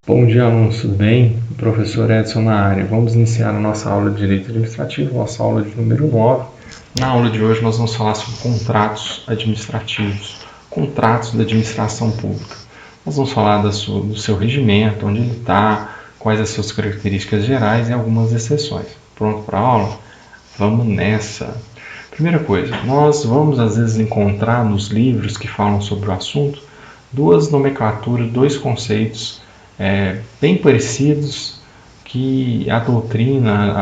Bom dia, alunos, tudo bem? O professor Edson na área. Vamos iniciar a nossa aula de Direito Administrativo, nossa aula de número 9. Na aula de hoje nós vamos falar sobre contratos administrativos, contratos da administração pública. Nós vamos falar do seu regimento, onde ele está, quais as suas características gerais e algumas exceções. Pronto para a aula? Vamos nessa! Primeira coisa, nós vamos às vezes encontrar nos livros que falam sobre o assunto duas nomenclaturas, dois conceitos bem parecidos, que a doutrina,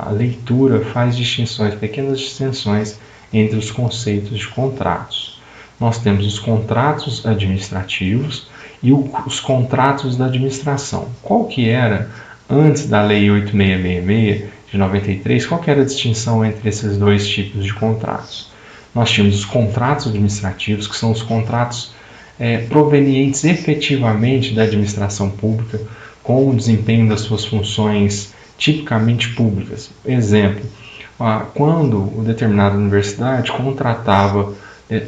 a leitura faz distinções, pequenas distinções entre os conceitos de contratos. Nós temos os contratos administrativos e os contratos da administração. Qual que era, antes da Lei 8666 de 93, qual que era a distinção entre esses dois tipos de contratos? Nós tínhamos os contratos administrativos, que são os contratos provenientes efetivamente da administração pública, com o desempenho das suas funções tipicamente públicas. Exemplo, quando uma determinada universidade contratava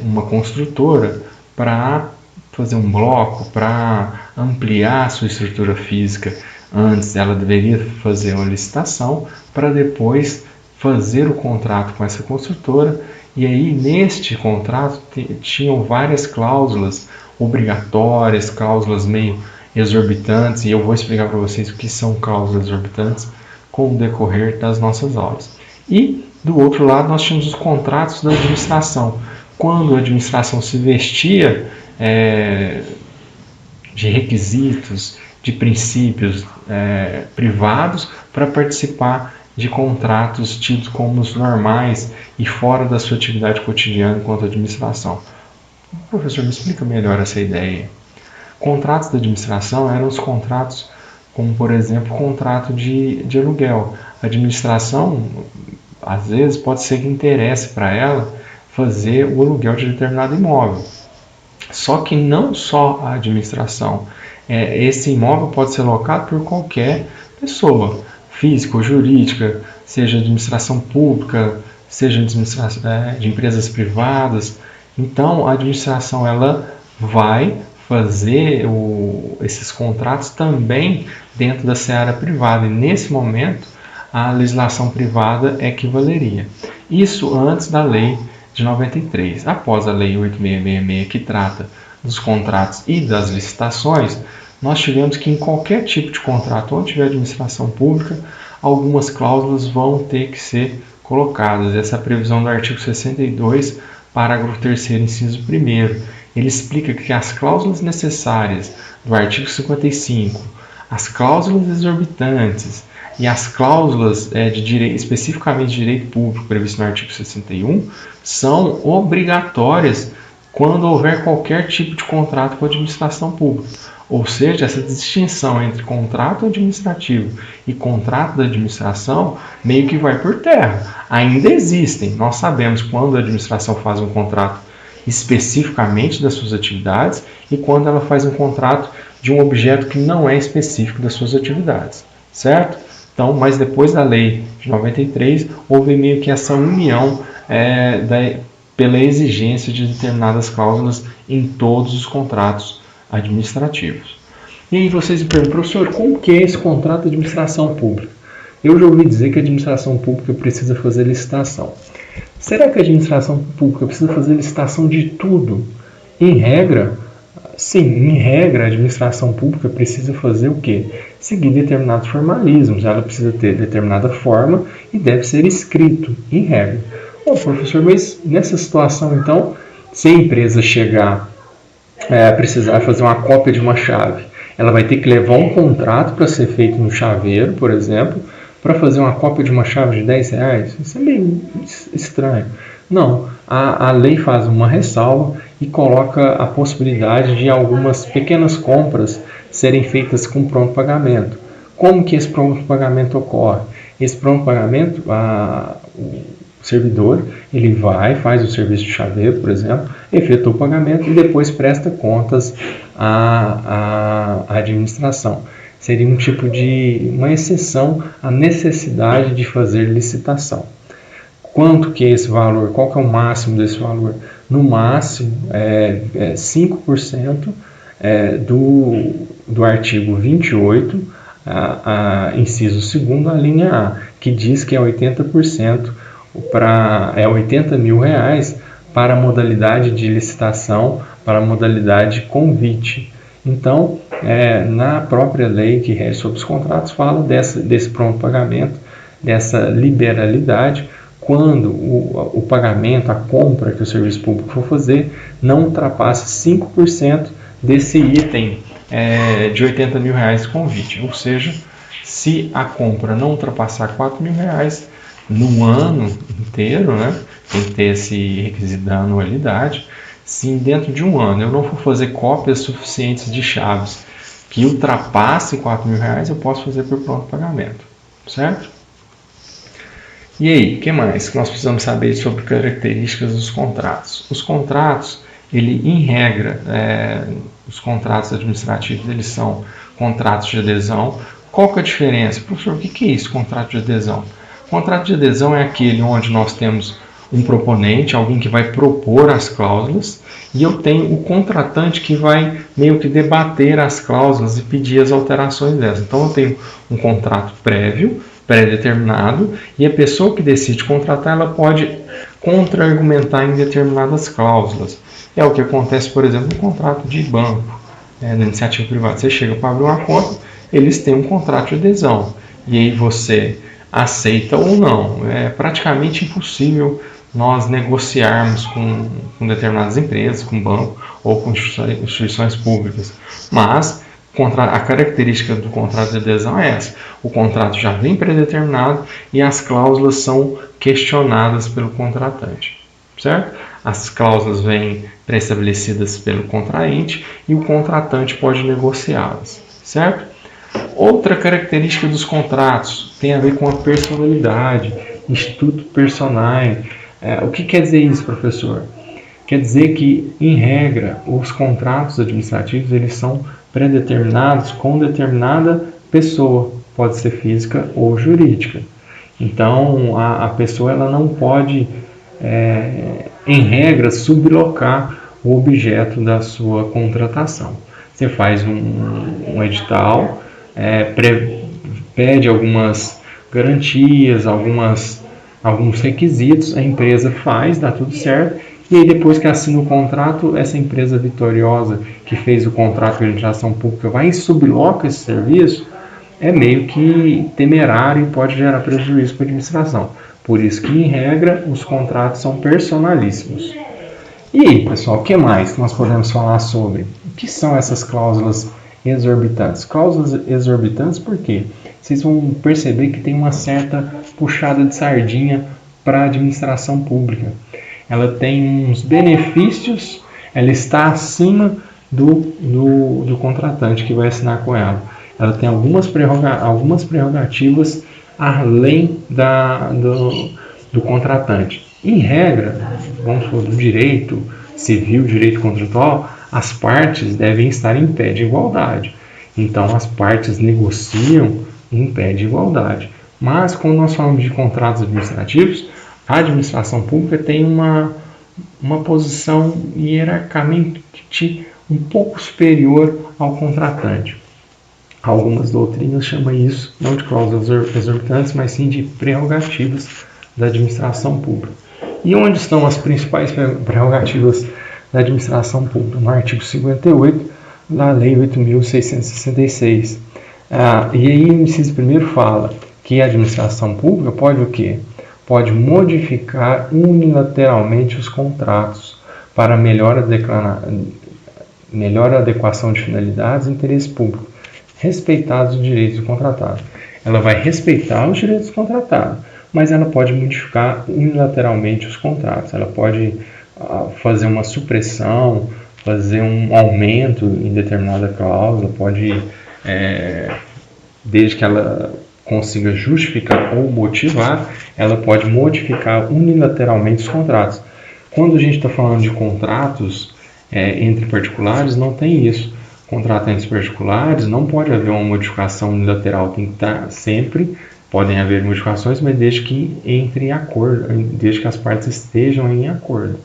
uma construtora para fazer um bloco, para ampliar a sua estrutura física, antes ela deveria fazer uma licitação para depois fazer o contrato com essa construtora. E aí, neste contrato, tinham várias cláusulas obrigatórias, cláusulas meio exorbitantes, e eu vou explicar para vocês o que são cláusulas exorbitantes com o decorrer das nossas aulas. E, do outro lado, nós tínhamos os contratos da administração, quando a administração se vestia de requisitos, de princípios privados para participar de contratos tidos como os normais e fora da sua atividade cotidiana enquanto administração. Professor, me explica melhor essa ideia. Contratos da administração eram os contratos como, por exemplo, contrato de aluguel. A administração, às vezes, pode ser que interesse para ela fazer o aluguel de determinado imóvel. Só que não só a administração. Esse imóvel pode ser locado por qualquer pessoa, física ou jurídica, seja administração pública, seja de empresas privadas. Então, a administração ela vai fazer esses contratos também dentro da seara privada. E, nesse momento, a legislação privada equivaleria. Isso antes da Lei de 93. Após a Lei 8666, que trata dos contratos e das licitações, nós tivemos que em qualquer tipo de contrato onde tiver administração pública, algumas cláusulas vão ter que ser colocadas. Essa é a previsão do artigo 62, parágrafo 3º, inciso 1º. Ele explica que as cláusulas necessárias do artigo 55, as cláusulas exorbitantes e as cláusulas especificamente de direito público previstas no artigo 61 são obrigatórias quando houver qualquer tipo de contrato com a administração pública. Ou seja, essa distinção entre contrato administrativo e contrato da administração meio que vai por terra. Ainda existem. Nós sabemos quando a administração faz um contrato especificamente das suas atividades e quando ela faz um contrato de um objeto que não é específico das suas atividades, certo? Então, mas depois da Lei de 93, houve meio que essa união pela exigência de determinadas cláusulas em todos os contratos administrativos. E aí vocês me perguntam, professor, como que é esse contrato de administração pública? Eu já ouvi dizer que a administração pública precisa fazer licitação. Será que a administração pública precisa fazer licitação de tudo? Em regra, sim, em regra a administração pública precisa fazer o quê? Seguir determinados formalismos, ela precisa ter determinada forma e deve ser escrito, em regra. Professor, mas nessa situação então, se a empresa chegar precisar fazer uma cópia de uma chave, ela vai ter que levar um contrato para ser feito no chaveiro, por exemplo, para fazer uma cópia de uma chave de R$10. Isso é meio estranho. Não, a lei faz uma ressalva e coloca a possibilidade de algumas pequenas compras serem feitas com pronto pagamento. Como que esse pronto pagamento ocorre? Esse pronto pagamento, o servidor, ele faz o serviço de chaveiro, por exemplo, efetua o pagamento e depois presta contas à administração. Seria um tipo de uma exceção à necessidade de fazer licitação. Quanto que é esse valor? Qual que é o máximo desse valor? No máximo, 5% do artigo 28, inciso 2º, a linha A, que diz que é 80% é 80 mil reais para a modalidade de licitação, para a modalidade convite. Então, na própria lei que rege sobre os contratos, fala desse pronto pagamento, dessa liberalidade, quando o pagamento, a compra que o serviço público for fazer, não ultrapasse 5% desse item de 80 mil reais convite. Ou seja, se a compra não ultrapassar 4 mil reais no ano inteiro, né, tem que ter esse requisito da anualidade. Se dentro de um ano eu não for fazer cópias suficientes de chaves que ultrapasse 4 mil reais, eu posso fazer por pronto pagamento, certo? E aí, o que mais que nós precisamos saber sobre características dos contratos? Os contratos, em regra, os contratos administrativos, eles são contratos de adesão. Qual que é a diferença? Professor, o que é isso, contrato de adesão? Contrato de adesão é aquele onde nós temos um proponente, alguém que vai propor as cláusulas, e eu tenho o contratante que vai meio que debater as cláusulas e pedir as alterações delas. Então eu tenho um contrato pré-determinado, e a pessoa que decide contratar, ela pode contra-argumentar em determinadas cláusulas. É o que acontece, por exemplo, no contrato de banco, na iniciativa privada. Você chega para abrir uma conta, eles têm um contrato de adesão, e aí você aceita ou não. É praticamente impossível nós negociarmos com determinadas empresas, com banco ou com instituições públicas. Mas a característica do contrato de adesão é essa. O contrato já vem predeterminado e as cláusulas são questionadas pelo contratante, certo? As cláusulas vêm pré-estabelecidas pelo contraente e o contratante pode negociá-las, certo? Outra característica dos contratos tem a ver com a personalidade, instituto personae. O que quer dizer isso, professor? Quer dizer que, em regra, os contratos administrativos eles são pré-determinados com determinada pessoa, pode ser física ou jurídica. Então, a pessoa ela não pode, em regra, sublocar o objeto da sua contratação. Você faz um edital, pede algumas garantias, alguns requisitos, a empresa faz, dá tudo certo, e aí depois que assina o contrato, essa empresa vitoriosa que fez o contrato de administração pública vai e subloca esse serviço, é meio que temerário e pode gerar prejuízo para a administração. Por isso que, em regra, os contratos são personalíssimos. E aí, pessoal, o que mais que nós podemos falar sobre? O que são essas cláusulas exorbitantes? Cláusulas exorbitantes por quê? Vocês vão perceber que tem uma certa puxada de sardinha para a administração pública. Ela tem uns benefícios, ela está acima do contratante que vai assinar com ela. Ela tem algumas prerrogativas além do contratante. Em regra, vamos supor, do direito civil, direito contratual, as partes devem estar em pé de igualdade. Então, as partes negociam em pé de igualdade. Mas, quando nós falamos de contratos administrativos, a administração pública tem uma posição hierarquicamente um pouco superior ao contratante. Algumas doutrinas chamam isso não de cláusulas exorbitantes, mas sim de prerrogativas da administração pública. E onde estão as principais prerrogativas da administração pública? No artigo 58 da Lei 8.666. E aí o inciso 1º fala que a administração pública pode o quê? Pode modificar unilateralmente os contratos para melhor adequação de finalidades e interesse público, respeitados os direitos do contratado. Ela vai respeitar os direitos do contratado, mas ela pode modificar unilateralmente os contratos. Ela pode fazer uma supressão, fazer um aumento em determinada cláusula, pode, desde que ela consiga justificar ou motivar, ela pode modificar unilateralmente os contratos. Quando a gente está falando de contratos entre particulares, não tem isso. Contratos entre particulares não pode haver uma modificação unilateral, tem que estar sempre, podem haver modificações, mas desde que entre em acordo, desde que as partes estejam em acordo.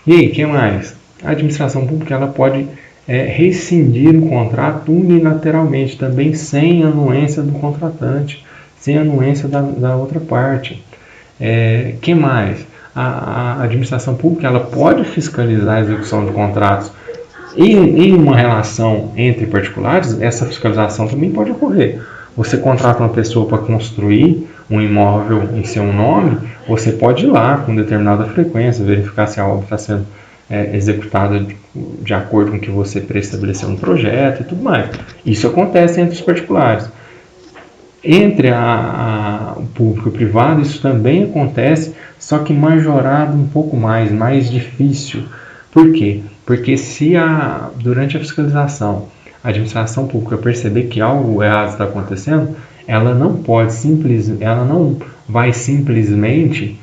E aí, o que mais? A administração pública ela pode rescindir o contrato unilateralmente, também sem anuência do contratante, sem anuência da outra parte. Que mais? A administração pública ela pode fiscalizar a execução de contratos em uma relação entre particulares. Essa fiscalização também pode ocorrer. Você contrata uma pessoa para construir um imóvel em seu nome, você pode ir lá com determinada frequência, verificar se a obra está sendo executada de acordo com o que você preestabeleceu no projeto e tudo mais. Isso acontece entre os particulares. Entre o público e o privado, isso também acontece, só que majorado um pouco mais difícil. Por quê? Porque se durante a fiscalização a administração pública perceber que algo errado está acontecendo, ela não vai simplesmente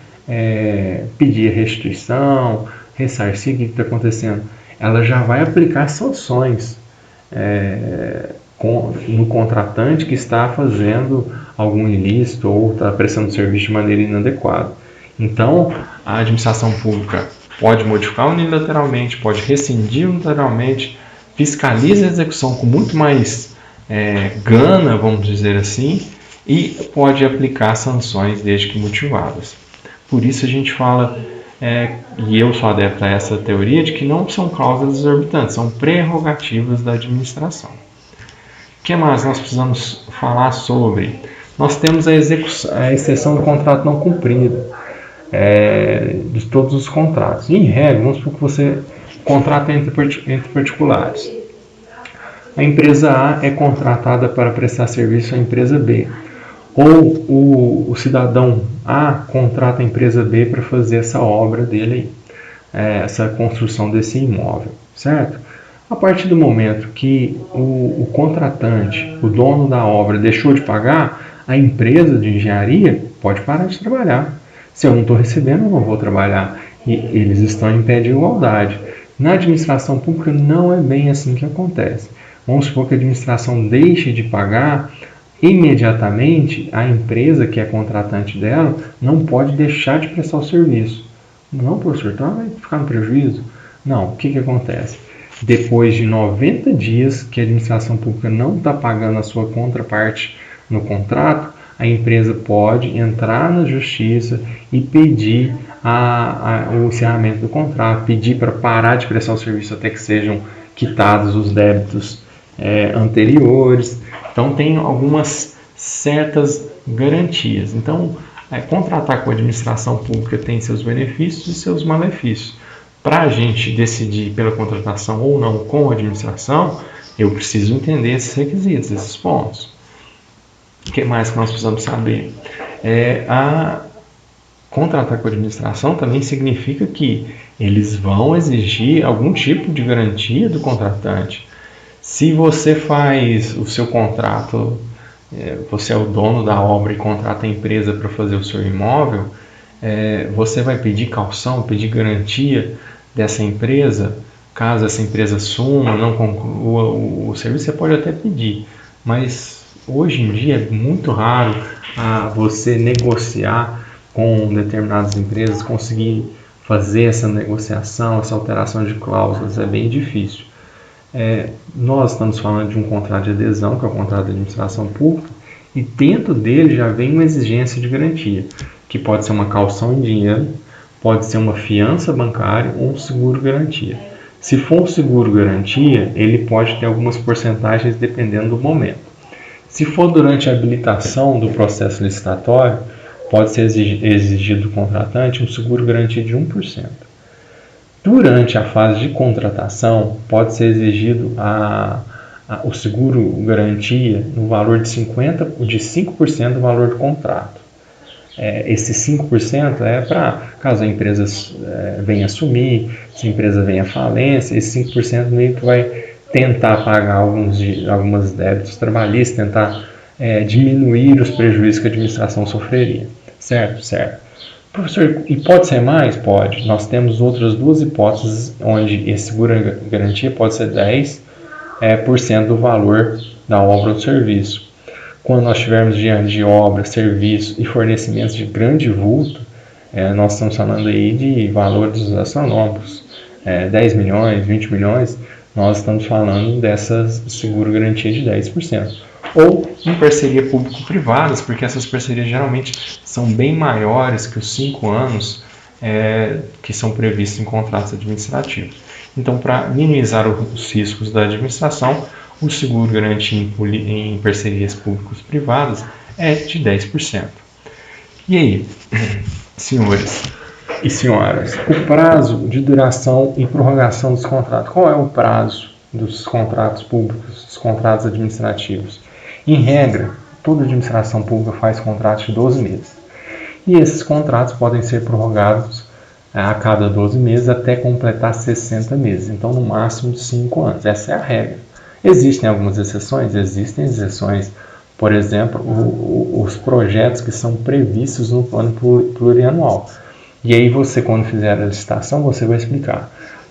pedir restituição, ressarcir o que está acontecendo. Ela já vai aplicar sanções no contratante que está fazendo algum ilícito ou está prestando serviço de maneira inadequada. Então, a administração pública pode modificar unilateralmente, pode rescindir unilateralmente, fiscaliza a execução com muito mais gana, vamos dizer assim, e pode aplicar sanções desde que motivadas. Por isso a gente fala, e eu sou adepto a essa teoria, de que não são causas exorbitantes, são prerrogativas da administração. O que mais nós precisamos falar sobre? Nós temos a exceção do contrato não cumprido, de todos os contratos. Em regra, vamos supor que você contrata entre particulares. A empresa A é contratada para prestar serviço à empresa B. Ou o cidadão A contrata a empresa B para fazer essa obra dele, essa construção desse imóvel, certo? A partir do momento que o contratante, o dono da obra, deixou de pagar, a empresa de engenharia pode parar de trabalhar. Se eu não estou recebendo, eu não vou trabalhar. E eles estão em pé de igualdade. Na administração pública não é bem assim que acontece. Vamos supor que a administração deixe de pagar, imediatamente a empresa que é contratante dela não pode deixar de prestar o serviço. Não, professor, então vai ficar no prejuízo? Não, o que acontece? Depois de 90 dias que a administração pública não está pagando a sua contraparte no contrato, a empresa pode entrar na justiça e pedir o encerramento do contrato, pedir para parar de prestar o serviço até que sejam quitados os débitos anteriores. Então tem algumas certas garantias. Então, contratar com a administração pública tem seus benefícios e seus malefícios. Para a gente decidir pela contratação ou não com a administração, eu preciso entender esses requisitos, esses pontos. O que mais que nós precisamos saber? Contratar com a administração também significa que eles vão exigir algum tipo de garantia do contratante. Se você faz o seu contrato, você é o dono da obra e contrata a empresa para fazer o seu imóvel, você vai pedir caução, pedir garantia dessa empresa, caso essa empresa suma, não conclua o serviço, você pode até pedir, mas hoje em dia é muito raro você negociar com determinadas empresas, conseguir fazer essa negociação, essa alteração de cláusulas, é bem difícil. Nós estamos falando de um contrato de adesão, que é o contrato de administração pública, e dentro dele já vem uma exigência de garantia, que pode ser uma caução em dinheiro, pode ser uma fiança bancária ou um seguro-garantia. Se for um seguro-garantia, ele pode ter algumas porcentagens dependendo do momento. Se for durante a habilitação do processo licitatório, pode ser exigido do contratante um seguro-garantia de 1%. Durante a fase de contratação, pode ser exigido o seguro-garantia no valor de 5% do valor do contrato. Esse 5% é para caso a empresa venha assumir, se a empresa venha à falência, esse 5% meio que vai tentar pagar algumas débitos trabalhistas, tentar diminuir os prejuízos que a administração sofreria. Certo. Professor, e pode ser mais? Pode. Nós temos outras duas hipóteses onde esse seguro-garantia pode ser 10% do valor da obra ou serviço. Quando nós estivermos diante de obra, serviço e fornecimentos de grande vulto, nós estamos falando aí de valores astronômicos, 10 milhões, 20 milhões, nós estamos falando dessa seguro-garantia de 10%. Ou em parceria público-privadas, porque essas parcerias geralmente são bem maiores que os 5 anos que são previstos em contratos administrativos. Então, para minimizar os riscos da administração, o seguro-garantia em parcerias públicos-privadas é de 10%. E aí, senhores e senhoras, o prazo de duração e prorrogação dos contratos. Qual é o prazo dos contratos públicos, dos contratos administrativos? Em regra, toda administração pública faz contratos de 12 meses. E esses contratos podem ser prorrogados a cada 12 meses até completar 60 meses. Então, no máximo de 5 anos. Essa é a regra. Existem algumas exceções? Existem exceções. Por exemplo, os projetos que são previstos no plano plurianual. E aí você, quando fizer a licitação, você vai explicar.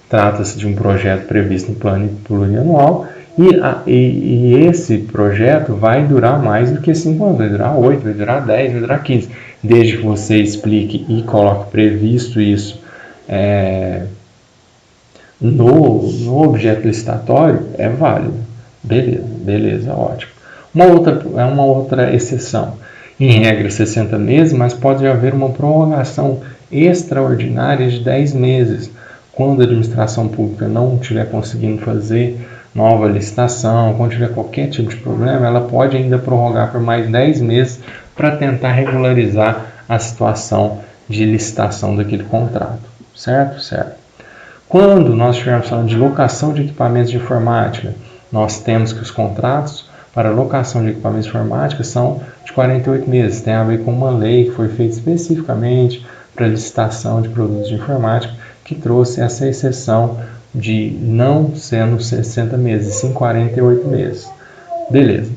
Trata-se de um projeto previsto no plano plurianual e esse projeto vai durar mais do que 5 anos, vai durar 8, vai durar 10, vai durar 15. Desde que você explique e coloque previsto isso no objeto licitatório, é válido. Beleza, ótimo. Uma outra exceção. Em regra, 60 meses, mas pode haver uma prorrogação extraordinária de 10 meses, quando a administração pública não estiver conseguindo fazer nova licitação, quando tiver qualquer tipo de problema, ela pode ainda prorrogar por mais 10 meses para tentar regularizar a situação de licitação daquele contrato. Certo? Quando nós estivermos falando de locação de equipamentos de informática, nós temos que os contratos para locação de equipamentos de informática são de 48 meses. Tem a ver com uma lei que foi feita especificamente para licitação de produtos de informática, que trouxe essa exceção de não sendo 60 meses, sim 48 meses. Beleza.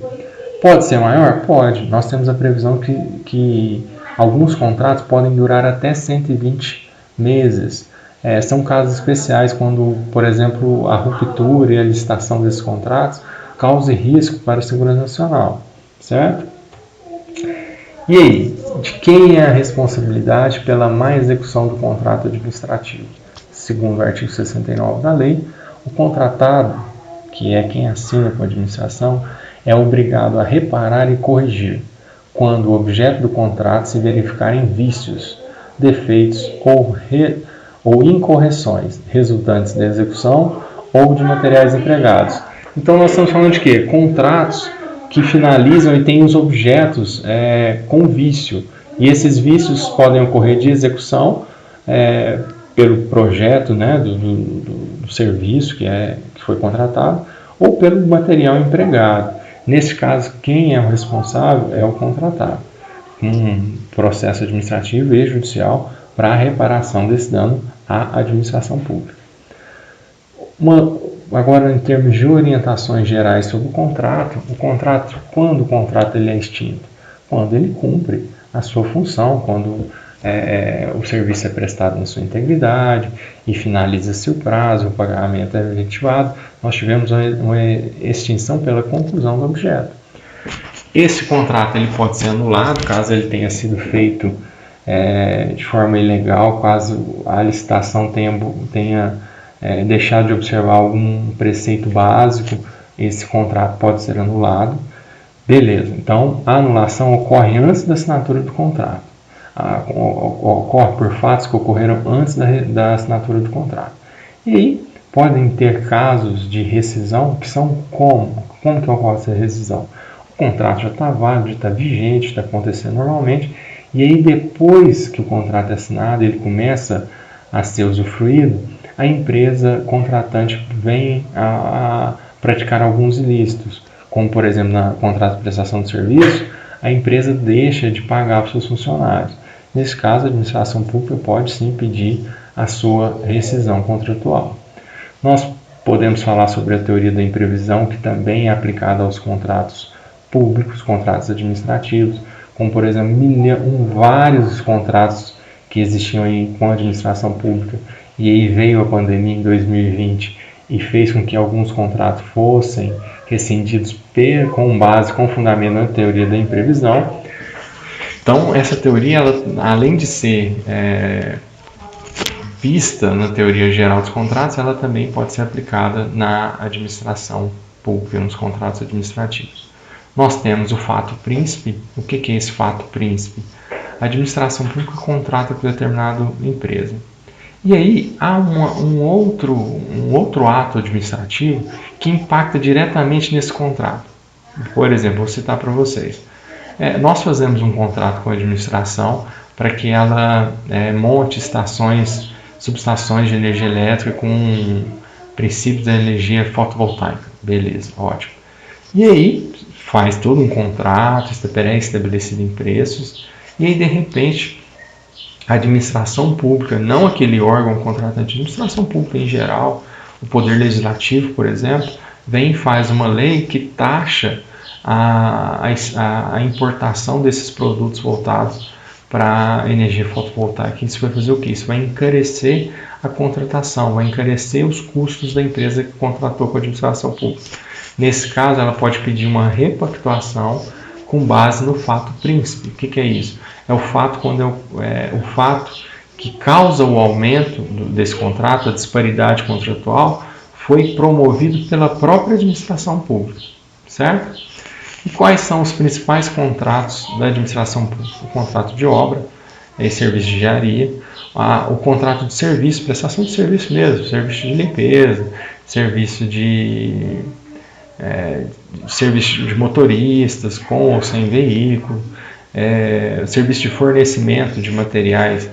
Pode ser maior? Pode. Nós temos a previsão que alguns contratos podem durar até 120 meses. São casos especiais quando, por exemplo, a ruptura e a licitação desses contratos cause risco para a segurança nacional, certo? E aí, de quem é a responsabilidade pela má execução do contrato administrativo? Segundo o artigo 69 da lei, o contratado, que é quem assina com a administração, é obrigado a reparar e corrigir, quando o objeto do contrato se verificarem vícios, defeitos ou incorreções resultantes da execução ou de materiais empregados. Então nós estamos falando de quê? Contratos que finalizam e têm os objetos com vício. E esses vícios podem ocorrer de execução pelo projeto, né, do serviço que foi contratado, ou pelo material empregado. Nesse caso, quem é o responsável é o contratado. Um processo administrativo e judicial para a reparação desse dano à administração pública. Agora, em termos de orientações gerais sobre o contrato, quando o contrato ele é extinto? Quando ele cumpre a sua função, quando o serviço é prestado na sua integridade e finaliza-se o prazo, o pagamento é efetivado, nós tivemos uma extinção pela conclusão do objeto. Esse contrato ele pode ser anulado caso ele tenha sido feito de forma ilegal, caso a licitação tenha deixado de observar algum preceito básico, esse contrato pode ser anulado. Beleza, então a anulação ocorre antes da assinatura do contrato. Ocorre por fatos que ocorreram antes da assinatura do contrato. E aí podem ter casos de rescisão que são como que ocorre essa rescisão? O contrato já está válido, já está vigente, está acontecendo normalmente, e aí depois que o contrato é assinado, ele começa a ser usufruído, a empresa contratante vem a praticar alguns ilícitos, como por exemplo no contrato de prestação de serviço, a empresa deixa de pagar para os seus funcionários. Nesse caso, a administração pública pode sim pedir a sua rescisão contratual. Nós podemos falar sobre a teoria da imprevisão, que também é aplicada aos contratos públicos, contratos administrativos, como por exemplo vários contratos que existiam aí com a administração pública, e aí veio a pandemia em 2020 e fez com que alguns contratos fossem rescindidos com fundamento na teoria da imprevisão. Então, essa teoria, ela, além de ser vista na teoria geral dos contratos, ela também pode ser aplicada na administração pública, nos contratos administrativos. Nós temos o fato príncipe. O que é esse fato príncipe? A administração pública contrata com determinada empresa. E aí há um outro ato administrativo que impacta diretamente nesse contrato. Por exemplo, vou citar para vocês. Nós fazemos um contrato com a administração para que ela monte subestações de energia elétrica com princípios da energia fotovoltaica. Beleza, ótimo. E aí faz todo um contrato pré-estabelecido em preços, e aí de repente a administração pública, não aquele órgão contratante, a administração pública em geral, o Poder Legislativo, por exemplo, vem e faz uma lei que taxa a importação desses produtos voltados para energia fotovoltaica. Isso vai fazer o quê? Isso vai encarecer a contratação, vai encarecer os custos da empresa que contratou com a administração pública. Nesse caso, ela pode pedir uma repactuação com base no fato príncipe. O que é isso? É o fato o fato que causa o aumento desse contrato, a disparidade contratual, foi promovido pela própria administração pública, certo? E quais são os principais contratos da administração pública? O contrato de obra, serviço de engenharia, o contrato de serviço, prestação de serviço mesmo, serviço de limpeza, serviço de motoristas com ou sem veículo, serviço de fornecimento de materiais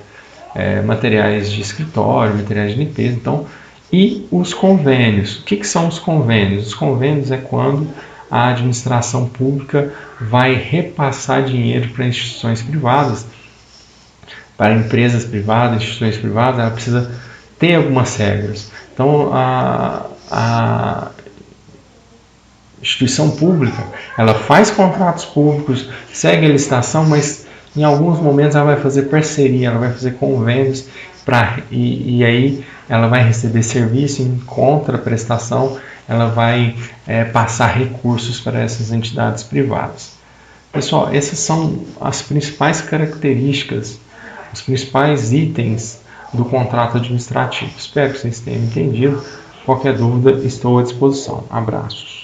de escritório, materiais de limpeza. Então, e os convênios. O que são os convênios? Os convênios é quando a administração pública vai repassar dinheiro para instituições privadas, para empresas privadas, instituições privadas. Ela precisa ter algumas regras. Então, a instituição pública, ela faz contratos públicos, segue a licitação, mas em alguns momentos ela vai fazer parceria, ela vai fazer convênios e aí ela vai receber serviço em contraprestação, ela vai passar recursos para essas entidades privadas. Pessoal, essas são as principais características, os principais itens do contrato administrativo. Espero que vocês tenham entendido. Qualquer dúvida, estou à disposição. Abraços.